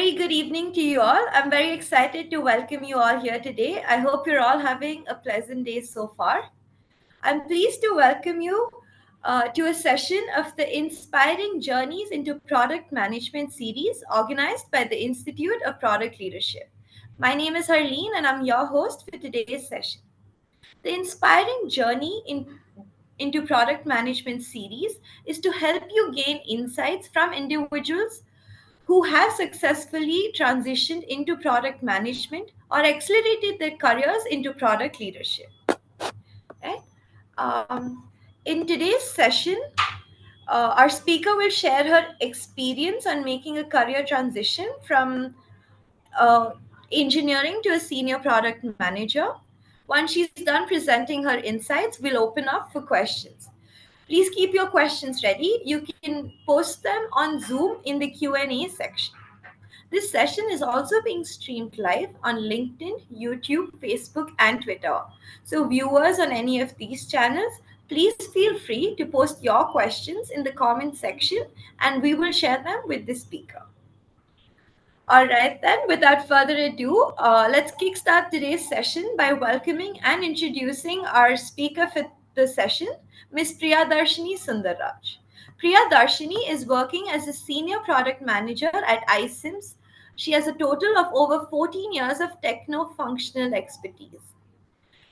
very good evening to you all. I'm very excited to welcome you all here today. I hope you're all having a pleasant day so far. I'm pleased to welcome you to a session of the Inspiring Journeys into Product Management series organized by the Institute of Product Leadership. My name is Harleen and I'm your host for today's session. The Inspiring Journey into Product Management series is to help you gain insights from individuals who have successfully transitioned into product management or accelerated their careers into product leadership. Right? In today's session, our speaker will share her experience on making a career transition from uh, engineering to a senior product manager. Once she's done presenting her insights, we'll open up for questions. Please keep your questions ready. You can post them on Zoom in the Q&A section. This session is also being streamed live on LinkedIn, YouTube, Facebook, and Twitter. So, viewers on any of these channels, please feel free to post your questions in the comment section and we will share them with the speaker. All right, then, without further ado, let's kickstart today's session by welcoming and introducing our speaker for the session, Ms. Priyadarshini Sunderraj. Priyadarshini is working as a senior product manager at iSIMS. She has a total of over 14 years of techno-functional expertise.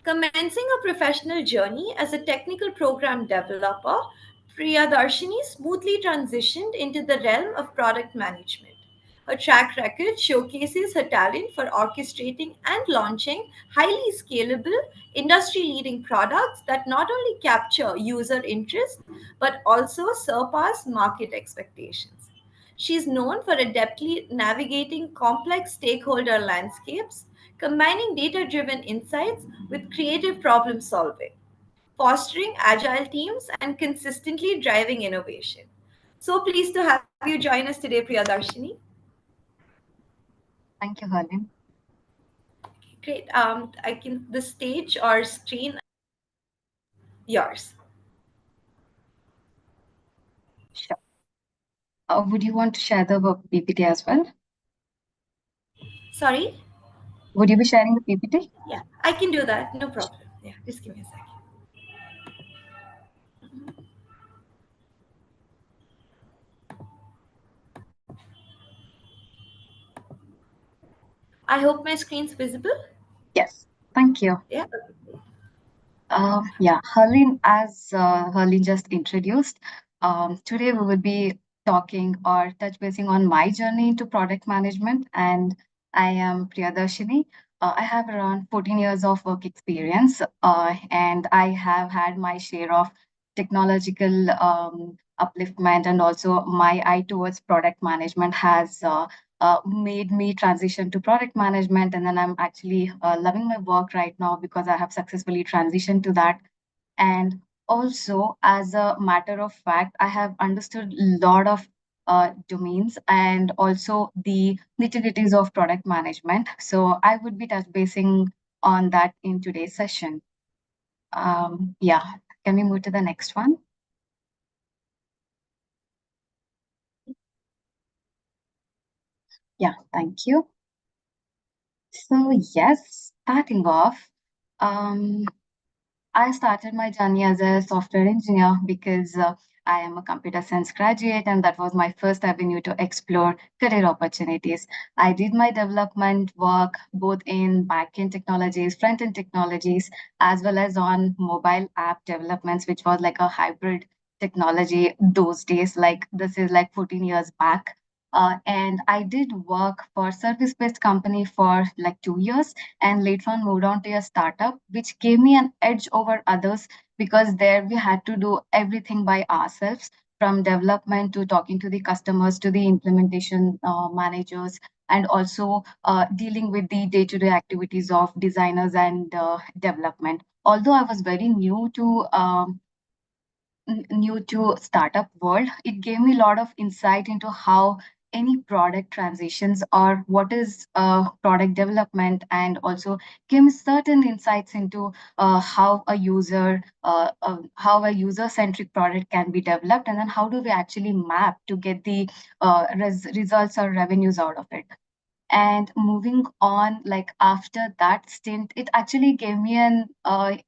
Commencing a professional journey as a technical program developer, Priyadarshini smoothly transitioned into the realm of product management. Her track record showcases her talent for orchestrating and launching highly scalable, industry leading products that not only capture user interest but also surpass market expectations. She is known for adeptly navigating complex stakeholder landscapes, combining data driven insights with creative problem solving, fostering agile teams, and consistently driving innovation. So pleased to have you join us today, Priyadarshini. Thank you, Harleen. Great. I can the stage or screen yours. Sure. Would you want to share the PPT as well? Sorry? Would you be sharing the PPT? Yeah, I can do that. No problem. Yeah, just give me a second. I hope my screen's visible. Yes. Thank you. Yeah. Yeah, Harleen, as Harleen just introduced, today we will be talking or touch basing on my journey into product management, and I am Priyadarshini. I have around 14 years of work experience, and I have had my share of technological upliftment, and also my eye towards product management has made me transition to product management. And then I'm actually loving my work right now because I have successfully transitioned to that. And also, as a matter of fact, I have understood a lot of domains and also the nitty-gritties of product management. So I would be touch basing on that in today's session. Yeah, can we move to the next one? Yeah, thank you. So yes, starting off, um, I started my journey as a software engineer because I am a computer science graduate, and that was my first avenue to explore career opportunities. I did my development work both in back-end technologies, front-end technologies, as well as on mobile app developments, which was like a hybrid technology those days. Like this is like 14 years back. And I did work for service-based company for like 2 years, and later on moved on to a startup, which gave me an edge over others because there we had to do everything by ourselves, from development to talking to the customers to the implementation managers, and also dealing with the day-to-day activities of designers and development. Although I was very new to startup world, it gave me a lot of insight into how any product transitions or what is product development, and also give me certain insights into how a user centric product can be developed, and then how do we actually map to get the results or revenues out of it. And moving on, like after that stint, it actually gave me an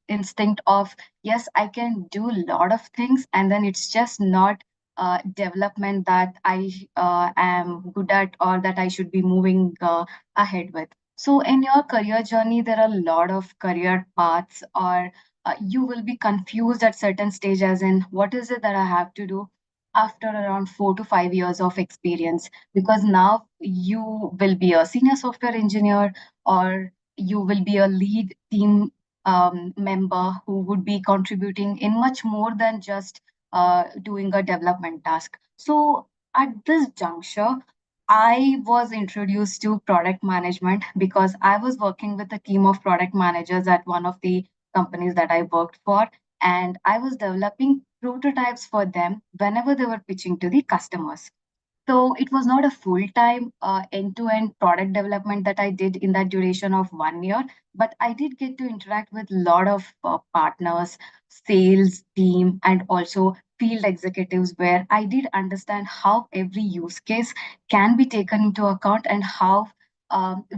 instinct of, yes, I can do a lot of things, and then it's just not development that I am good at or that I should be moving ahead with. So in your career journey, there are a lot of career paths, or you will be confused at certain stage, as in what is it that I have to do after around 4 to 5 years of experience, because now you will be a senior software engineer, or you will be a lead team member who would be contributing in much more than just doing a development task. So at this juncture, I was introduced to product management because I was working with a team of product managers at one of the companies that I worked for, and I was developing prototypes for them whenever they were pitching to the customers. So it was not a full time end to end product development that I did in that duration of 1 year, but I did get to interact with a lot of partners, sales team, and also field executives, where I did understand how every use case can be taken into account, and how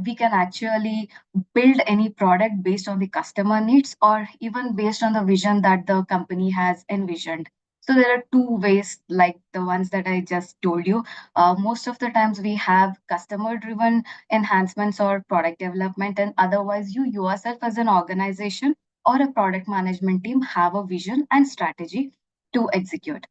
we can actually build any product based on the customer needs, or even based on the vision that the company has envisioned. So there are two ways, like the ones that I just told you. Most of the times we have customer driven enhancements or product development, and otherwise you yourself as an organization or a product management team have a vision and strategy to execute.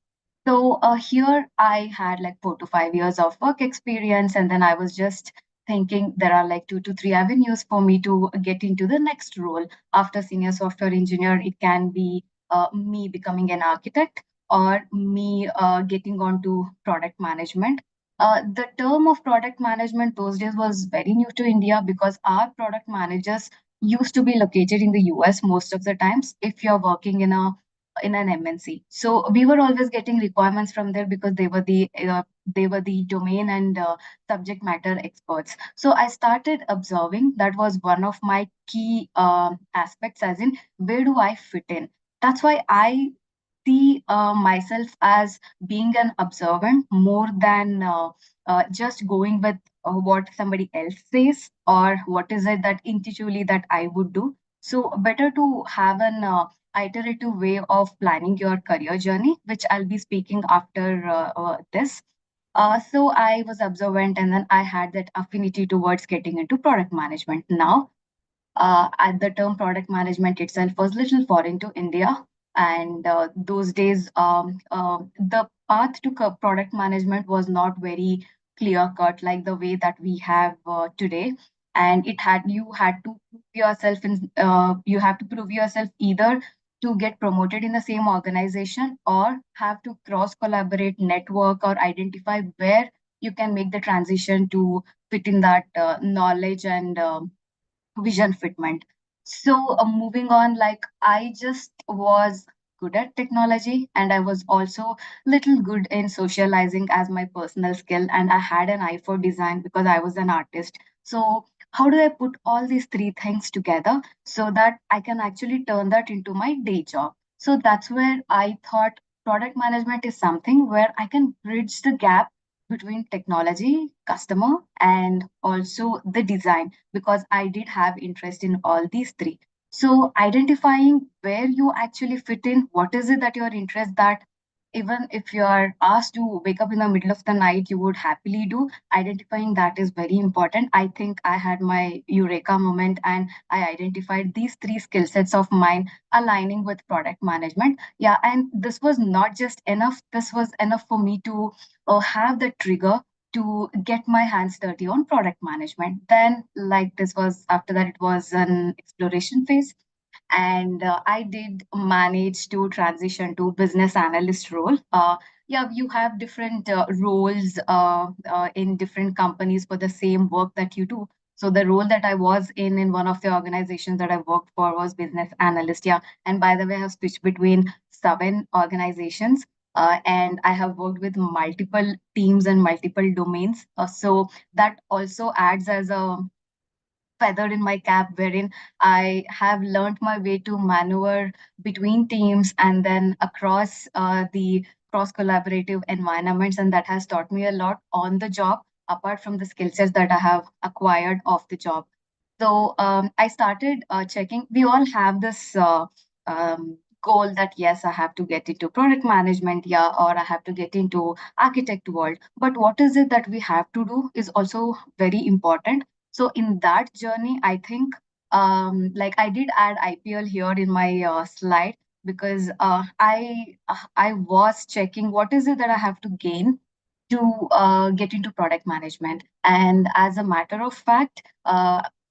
So here I had like 4 to 5 years of work experience, and then I was just thinking there are like 2 to 3 avenues for me to get into the next role after senior software engineer. It can be me becoming an architect, or me getting onto product management. The term of product management those days was very new to India, because our product managers used to be located in the US most of the times if you're working in an MNC. So we were always getting requirements from there because they were the domain and subject matter experts. So I started observing that was one of my key aspects, as in where do I fit in. That's why I see myself as being an observant more than just going with what somebody else says, or what is it that intuitively that I would do. So better to have an iterative way of planning your career journey, which I'll be speaking after this. So I was observant, and then I had that affinity towards getting into product management. Now and the term product management itself was little foreign to India. And those days, the path to product management was not very clear cut like the way that we have today. And you had to prove yourself you have to prove yourself either to get promoted in the same organization, or have to cross collaborate, network, or identify where you can make the transition to fit in that knowledge and vision fitment. So moving on, like I just was good at technology, and I was also little good in socializing as my personal skill, and I had an eye for design because I was an artist. So how do I put all these three things together so that I can actually turn that into my day job? So that's where I thought product management is something where I can bridge the gap between technology, customer, and also the design, because I did have interest in all these three. So identifying where you actually fit in, what is it that you're interested that even if you are asked to wake up in the middle of the night, you would happily do. Identifying that is very important. I think I had my eureka moment, and I identified these three skill sets of mine aligning with product management. Yeah, and this was not just enough. This was enough for me to have the trigger to get my hands dirty on product management. Then, like this was after that, it was an exploration phase, and I did manage to transition to business analyst role. Yeah, you have different roles in different companies for the same work that you do. So the role that I was in one of the organizations that I worked for was business analyst. Yeah, and by the way, I have switched between 7 organizations. and I have worked with multiple teams and multiple domains. So that also adds as a feather in my cap, wherein I have learned my way to maneuver between teams and then across the cross collaborative environments. And that has taught me a lot on the job, apart from the skill sets that I have acquired off the job. So I started checking. We all have this goal that yes, I have to get into product management, yeah, or I have to get into architect world. But what is it that we have to do is also very important. So in that journey, I think like I did add IPL here in my slide because I was checking what is it that I have to gain to get into product management. And as a matter of fact,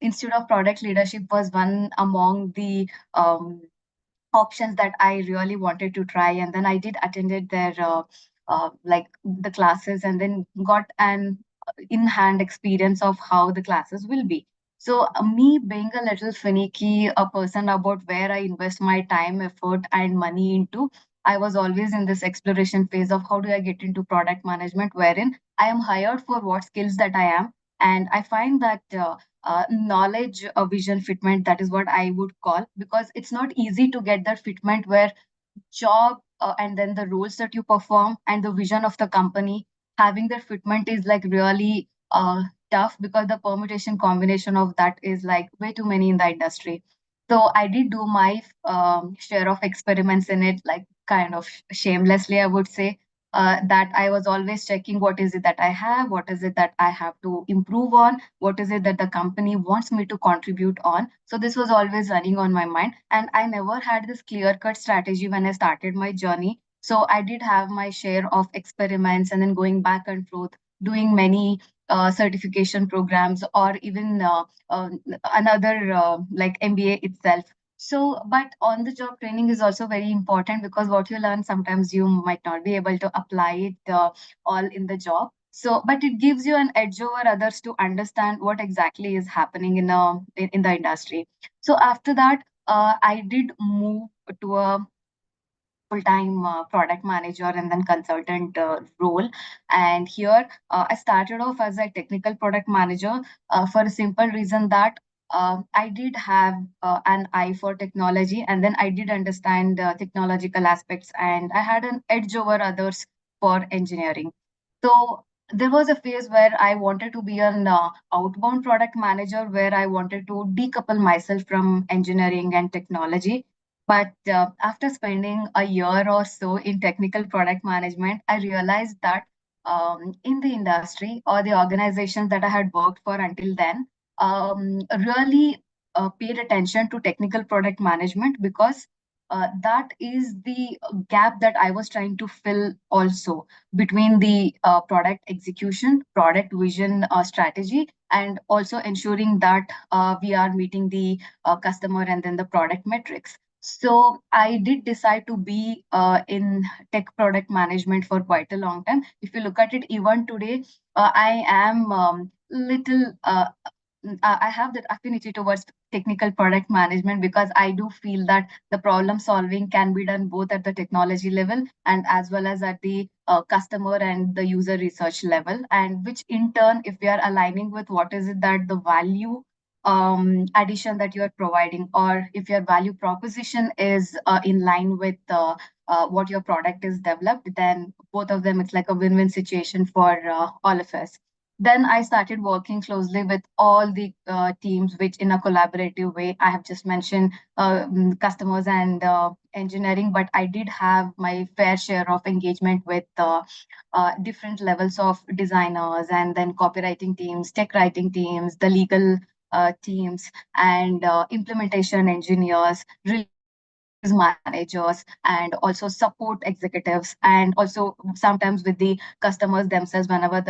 instead of product leadership was one among the options that I really wanted to try. And then I did attended their like the classes and then got an in-hand experience of how the classes will be. So me being a little finicky, a person about where I invest my time, effort, and money into, I was always in this exploration phase of how do I get into product management, wherein I am hired for what skills that I am. And I find that knowledge vision fitment, that is what I would call, because it's not easy to get that fitment where job and then the roles that you perform and the vision of the company, having that fitment is like really tough, because the permutation combination of that is like way too many in the industry. So I did do my share of experiments in it, like kind of shamelessly, I would say. That I was always checking what is it that I have, what is it that I have to improve on, what is it that the company wants me to contribute on. So this was always running on my mind, and I never had this clear cut strategy when I started my journey. So I did have my share of experiments and then going back and forth, doing many certification programs, or even another like MBA itself. So, but on the job training is also very important, because what you learn sometimes you might not be able to apply it all in the job. So, but it gives you an edge over others to understand what exactly is happening in the industry. So after that, I did move to a full-time product manager and then consultant role. And here I started off as a technical product manager for a simple reason that I did have an eye for technology, and then I did understand technological aspects, and I had an edge over others for engineering. So there was a phase where I wanted to be an outbound product manager, where I wanted to decouple myself from engineering and technology. But after spending a year or so in technical product management, I realized that in the industry or the organizations that I had worked for until then, really paid attention to technical product management, because that is the gap that I was trying to fill also between the product execution, product vision, strategy, and also ensuring that we are meeting the customer and then the product metrics. So I did decide to be in tech product management for quite a long time. If you look at it, even today, I am little. I have that affinity towards technical product management, because I do feel that the problem solving can be done both at the technology level and as well as at the customer and the user research level. And which in turn, if we are aligning with what is it that the value addition that you are providing, or if your value proposition is in line with what your product is developed, then both of them, it's like a win-win situation for all of us. Then I started working closely with all the teams, which in a collaborative way, I have just mentioned customers and engineering, but I did have my fair share of engagement with different levels of designers, and then copywriting teams, tech writing teams, the legal teams, and implementation engineers, release managers, and also support executives, and also sometimes with the customers themselves whenever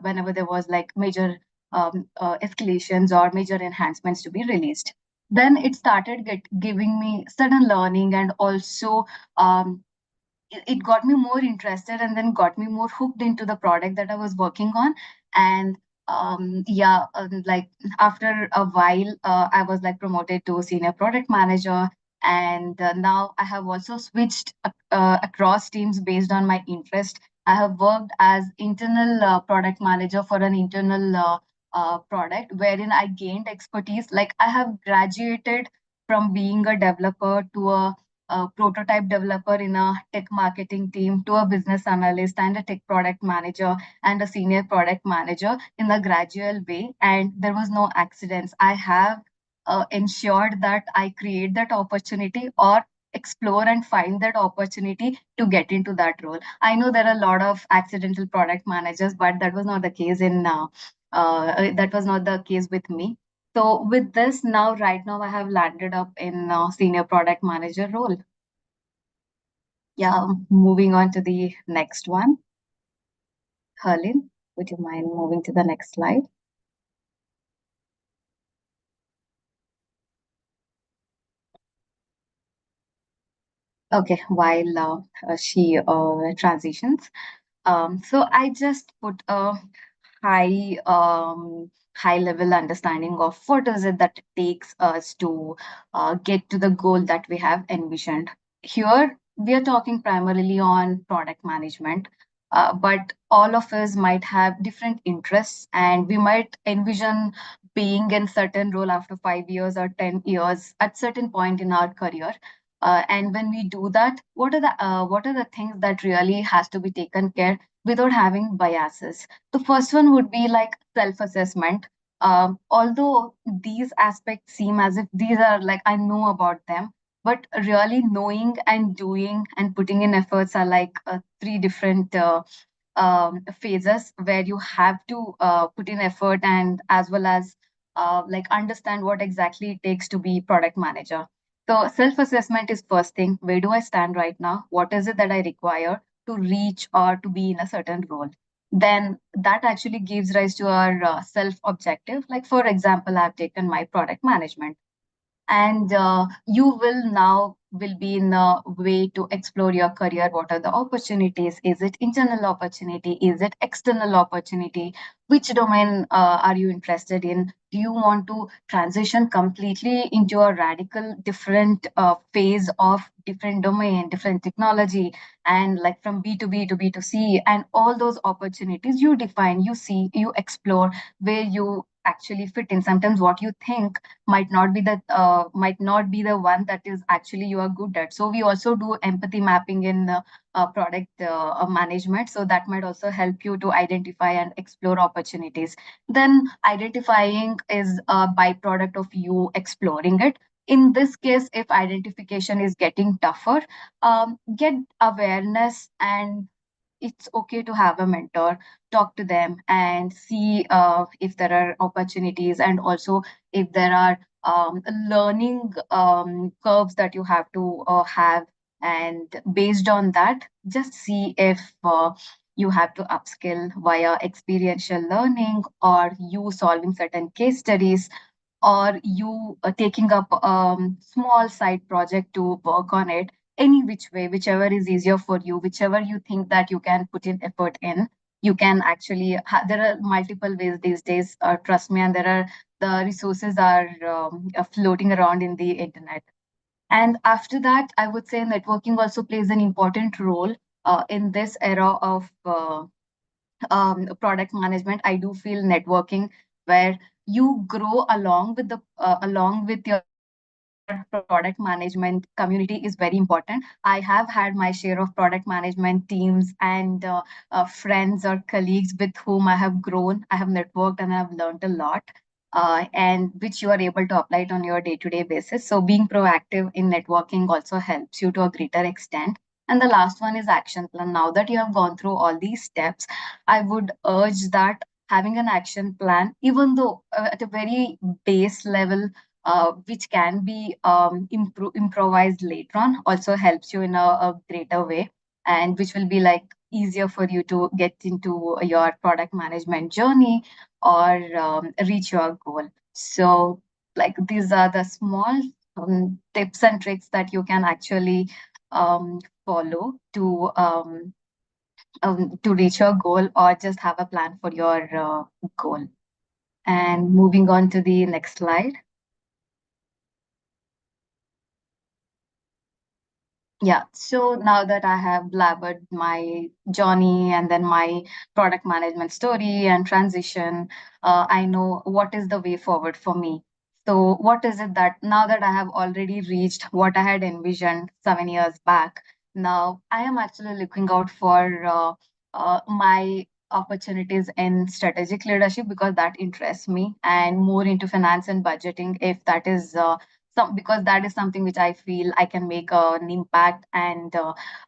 whenever there was like major escalations or major enhancements to be released. Then it started giving me sudden learning, and also it got me more interested, and then got me more hooked into the product that I was working on. And like after a while, I was like promoted to senior product manager. And now I have also switched across teams based on my interest. I have worked as internal product manager for an internal product wherein I gained expertise. Like I have graduated from being a developer to a prototype developer in a tech marketing team to a business analyst and a tech product manager and a senior product manager in a gradual way. And there was no accidents. I have ensured that I create that opportunity or explore and find that opportunity to get into that role. I know there are a lot of accidental product managers, but that was not the case that was not the case with me. So with this now, right now, I have landed up in senior product manager role. Yeah, moving on to the next one. Herlin, would you mind moving to the next slide? Okay, while she transitions. So I just put a high level understanding of what is it that takes us to get to the goal that we have envisioned. Here we are talking primarily on product management, but all of us might have different interests, and we might envision being in certain role after 5 years or 10 years at certain point in our career. And when we do that, what are the things that really has to be taken care without having biases? The first one would be like self-assessment. Although these aspects seem as if these are like I know about them, but really knowing and doing and putting in efforts are like three different phases where you have to put in effort and as well as like understand what exactly it takes to be product manager. So self-assessment is first thing. Where do I stand right now? What is it that I require to reach or to be in a certain role? Then that actually gives rise to our self-objective. Like for example, I've taken my product management, and you will now will be in a way to explore your career. What are the opportunities? Is it internal opportunity? Is it external opportunity? Which domain are you interested in? Do you want to transition completely into a radical different phase of different domain, different technology, and like from B2B to B2C, and all those opportunities you define, you see, you explore where you actually fit in. Sometimes what you think might not be the one that is actually you are good at. So we also do empathy mapping in product management, so that might also help you to identify and explore opportunities. Then identifying is a byproduct of you exploring it. In this case, if identification is getting tougher, get awareness, and it's okay to have a mentor. Talk to them and see if there are opportunities, and also if there are learning curves that you have to have. And based on that, just see if you have to upskill via experiential learning, or you solving certain case studies, or you taking up small side project to work on it. Any which way, whichever is easier for you, whichever you think that you can put in effort in, you can actually there are multiple ways these days, trust me, and there are the resources are floating around in the internet. And after that, I would say networking also plays an important role in this era of product management. I do feel networking where you grow along with your product management community is very important. I have had my share of product management teams and friends or colleagues with whom I have grown. I have networked and I have learned a lot. And which you are able to apply it on your day-to-day basis. So being proactive in networking also helps you to a greater extent. And the last one is action plan. Now that you have gone through all these steps, I would urge that having an action plan, even though at a very base level, which can be improvised later on, also helps you in a greater way, and which will be like easier for you to get into your product management journey or reach your goal. So, like these are the small tips and tricks that you can actually follow to reach your goal, or just have a plan for your goal. And moving on to the next slide. Yeah, so now that I have blabbered my journey and then my product management story and transition, I know what is the way forward for me. So, what is it that now that I have already reached what I had envisioned 7 years back, now I am actually looking out for my opportunities in strategic leadership because that interests me, and more into finance and budgeting if that is because that is something which I feel I can make an impact, and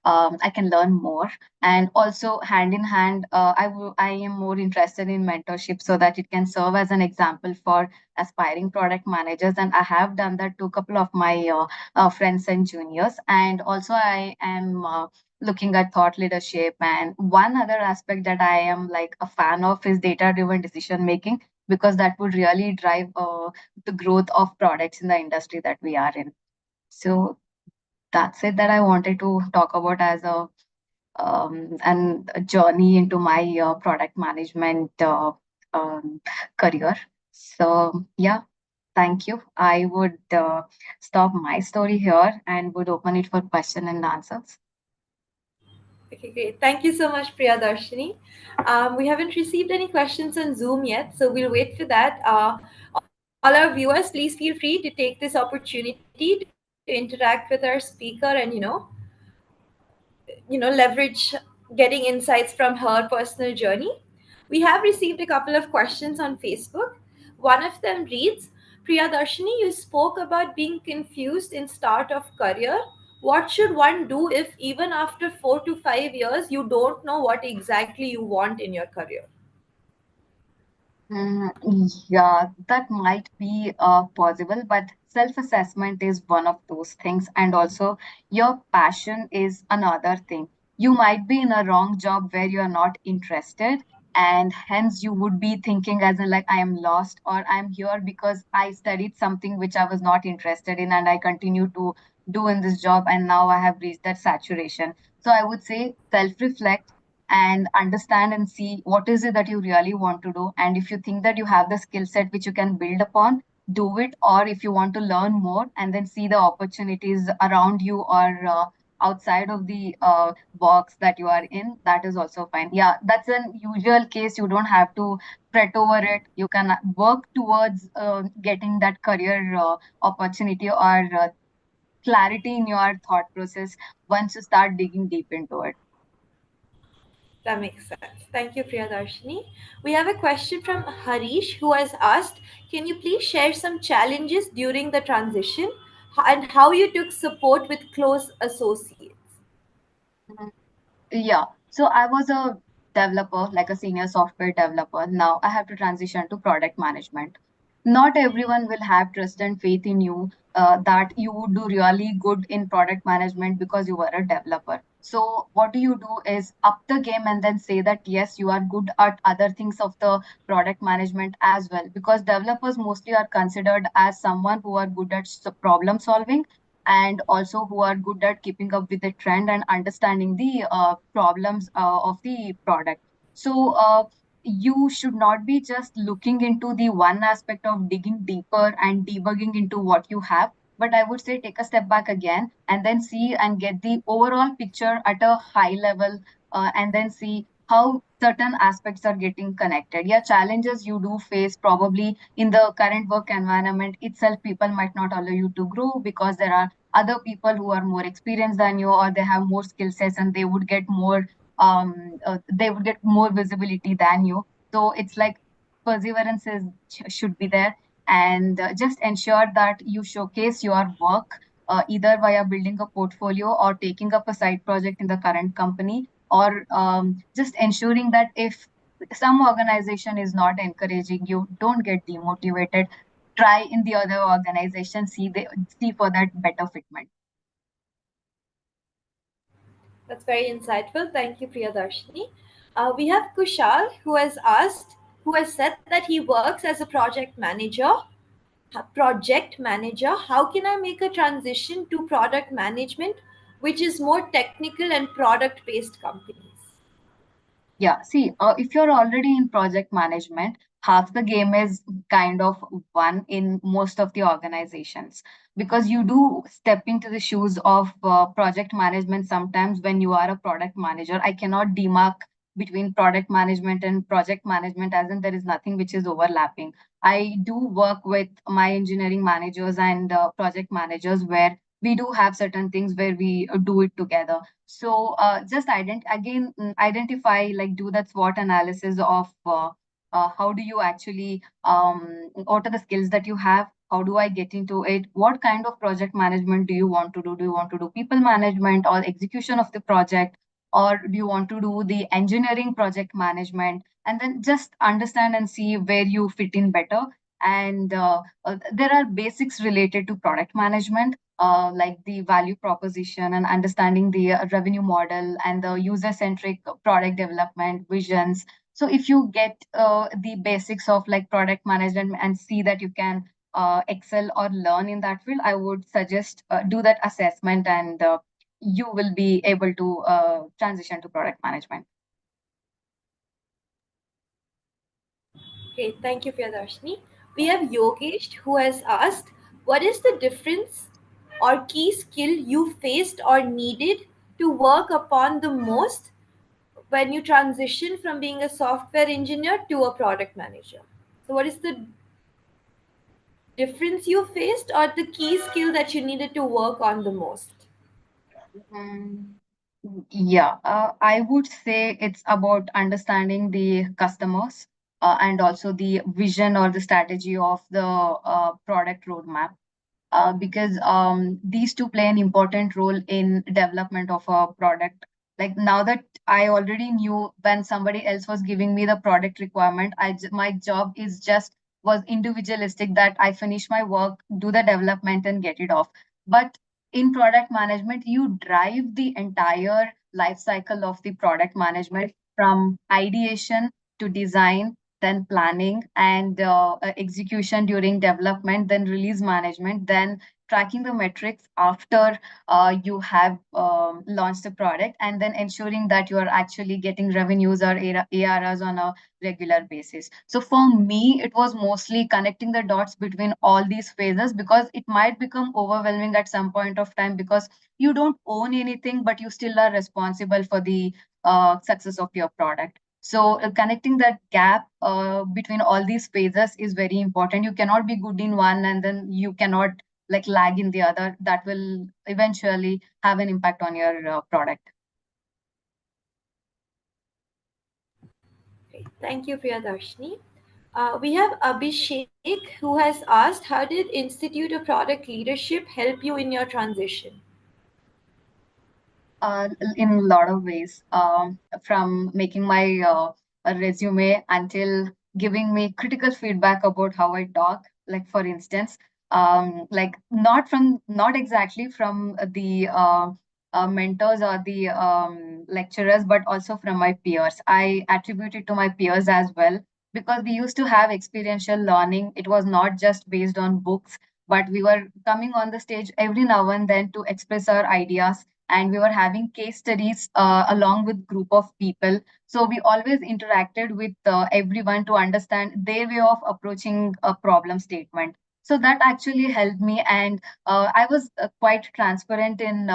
I can learn more. And also hand in hand, I am more interested in mentorship so that it can serve as an example for aspiring product managers. And I have done that to a couple of my friends and juniors. And also I am looking at thought leadership. And one other aspect that I am like a fan of is data driven decision making, because that would really drive the growth of products in the industry that we are in. So that's it that I wanted to talk about as a journey into my product management career. So yeah, thank you. I would stop my story here and would open it for question and answers. Okay, great. Thank you so much, Priyadarshini. We haven't received any questions on Zoom yet, so we'll wait for that. All our viewers, please feel free to take this opportunity to interact with our speaker and leverage getting insights from her personal journey. We have received a couple of questions on Facebook. One of them reads, Priyadarshini, you spoke about being confused in start of career. What should one do if even after 4 to 5 years you don't know what exactly you want in your career? Mm, yeah, that might be possible, but self-assessment is one of those things, and also your passion is another thing. You might be in a wrong job where you are not interested, and hence you would be thinking as in like I am lost, or I'm here because I studied something which I was not interested in, and I continue to do in this job, and now I have reached that saturation. So I would say self-reflect and understand and see what is it that you really want to do. And if you think that you have the skill set which you can build upon, do it. Or if you want to learn more and then see the opportunities around you, or outside of the box that you are in, that is also fine. Yeah, that's an usual case. You don't have to fret over it. You can work towards getting that career opportunity, or clarity in your thought process once you start digging deep into it. That makes sense. Thank you, Priyadarshini. We have a question from Harish who has asked, can you please share some challenges during the transition and how you took support with close associates? Yeah. So I was a developer, like a senior software developer. Now I have to transition to product management. Not everyone will have trust and faith in you that you would do really good in product management because you were a developer. So what do you do is up the game and then say that yes, you are good at other things of the product management as well. Because developers mostly are considered as someone who are good at problem solving, and also who are good at keeping up with the trend and understanding the problems of the product. So you should not be just looking into the one aspect of digging deeper and debugging into what you have, but I would say take a step back again and then see and get the overall picture at a high level, and then see how certain aspects are getting connected. Yeah, challenges you do face probably in the current work environment itself, people might not allow you to grow because there are other people who are more experienced than you, or they have more skill sets, and they would get more visibility than you. So it's like perseverance should be there, and just ensure that you showcase your work either via building a portfolio or taking up a side project in the current company, or just ensuring that if some organization is not encouraging you, don't get demotivated. Try in the other organization, see for that better fitment. That's very insightful. Thank you, Priyadarshini. We have Kushal who has said that he works as a project manager. How can I make a transition to product management, which is more technical and product based companies? Yeah, see, if you're already in project management, half the game is kind of won in most of the organizations, because you do step into the shoes of project management sometimes when you are a product manager. I cannot demark between product management and project management, as in there is nothing which is overlapping. I do work with my engineering managers and project managers where we do have certain things where we do it together. So just identify, like do that SWOT analysis of how do you actually what are the skills that you have, how do I get into it, what kind of project management do you want to do, do you want to do people management or execution of the project, or do you want to do the engineering project management, and then just understand and see where you fit in better. And there are basics related to product management, like the value proposition and understanding the revenue model and the user centric product development visions. So if you get the basics of like product management and see that you can excel or learn in that field, I would suggest do that assessment, and you will be able to transition to product management. Okay, thank you, Priyadarshini. We have Yogesh who has asked, what is the difference or key skill you faced or needed to work upon the most when you transition from being a software engineer to a product manager? So, what is the difference you faced or the key skill that you needed to work on the most? Mm, Yeah, I would say it's about understanding the customers and also the vision or the strategy of the product roadmap, because these two play an important role in development of a product. Like now that I already knew when somebody else was giving me the product requirement, my job is just was individualistic, that I finish my work, do the development, and get it off. But in product management, you drive the entire life cycle of the product management from ideation to design, then planning and execution during development, then release management, then tracking the metrics after you have launched the product, and then ensuring that you are actually getting revenues or ARRs on a regular basis. So for me, it was mostly connecting the dots between all these phases, because it might become overwhelming at some point of time, because you don't own anything, but you still are responsible for the success of your product. So connecting that gap between all these phases is very important. You cannot be good in one and then you cannot like lag in the other. That will eventually have an impact on your product. Okay, thank you, Priyadarshini. We have Abhishek who has asked, how did Institute of Product Leadership help you in your transition? In a lot of ways, from making my resume until giving me critical feedback about how I talk. Like for instance, like not exactly from the mentors or the lecturers, but also from my peers. I attribute it to my peers as well, because we used to have experiential learning. It was not just based on books, but we were coming on the stage every now and then to express our ideas, and we were having case studies along with group of people. So we always interacted with everyone to understand their way of approaching a problem statement. So that actually helped me, and I was quite transparent in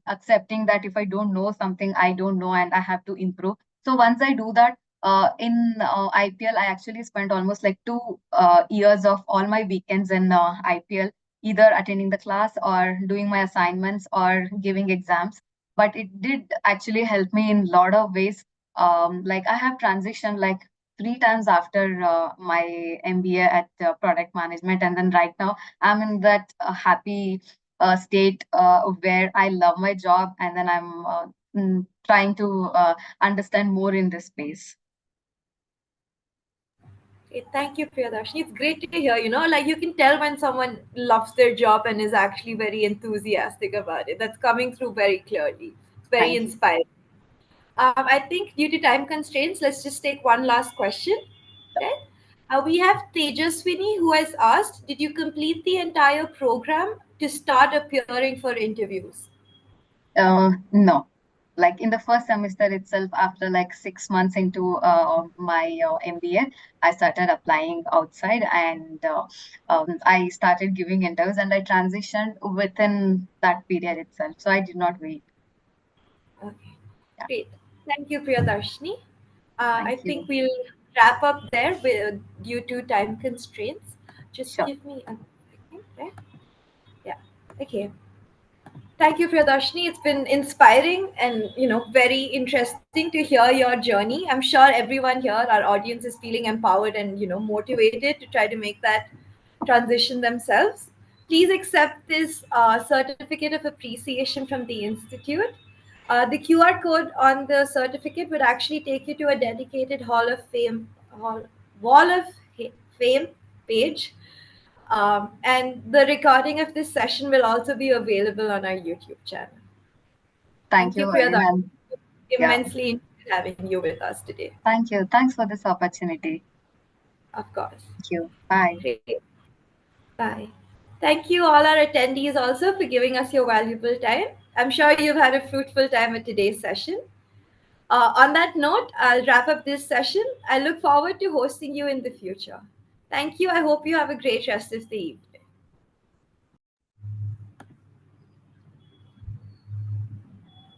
accepting that if I don't know something, I don't know, and I have to improve. So once I do that, in IPL, I actually spent almost like 2 years of all my weekends in IPL, either attending the class or doing my assignments or giving exams. But it did actually help me in a lot of ways. Like I have transitioned like 3 times after my MBA at product management, and then right now I'm in that happy state where I love my job, and then I'm trying to understand more in this space. Okay, thank you, Priyadarshini. It's great to hear, like you can tell when someone loves their job and is actually very enthusiastic about it. That's coming through very clearly. It's very Thank you. inspiring. I think due to time constraints, let's just take one last question. Okay. We have Tejaswini who has asked, did you complete the entire program to start appearing for interviews? No. like in the first semester itself, after like 6 months into my MBA, I started applying outside, and I started giving interviews, and I transitioned within that period itself. So I did not wait. Okay, Yeah, great. Thank you, Priyadarshini. thank I think you. we'll wrap up there due to time constraints. Just Sure. give me a second. Right? Yeah. Okay. Thank you, Priyadarshini. It's been inspiring and very interesting to hear your journey. I'm sure everyone here, our audience, is feeling empowered and motivated to try to make that transition themselves. Please accept this certificate of appreciation from the institute. The QR code on the certificate would actually take you to a dedicated hall, wall of fame page, and the recording of this session will also be available on our YouTube channel. Thank Thank you, you again. Priyadarshini. And yeah, Immensely enjoyed having you with us today. thank you. Thanks for this opportunity. Of course. Thank you. Bye. Great. Bye. Thank you, all our attendees, also for giving us your valuable time. I'm sure you've had a fruitful time at today's session. On that note, I'll wrap up this session. I look forward to hosting you in the future. Thank you. I hope you have a great rest of the evening.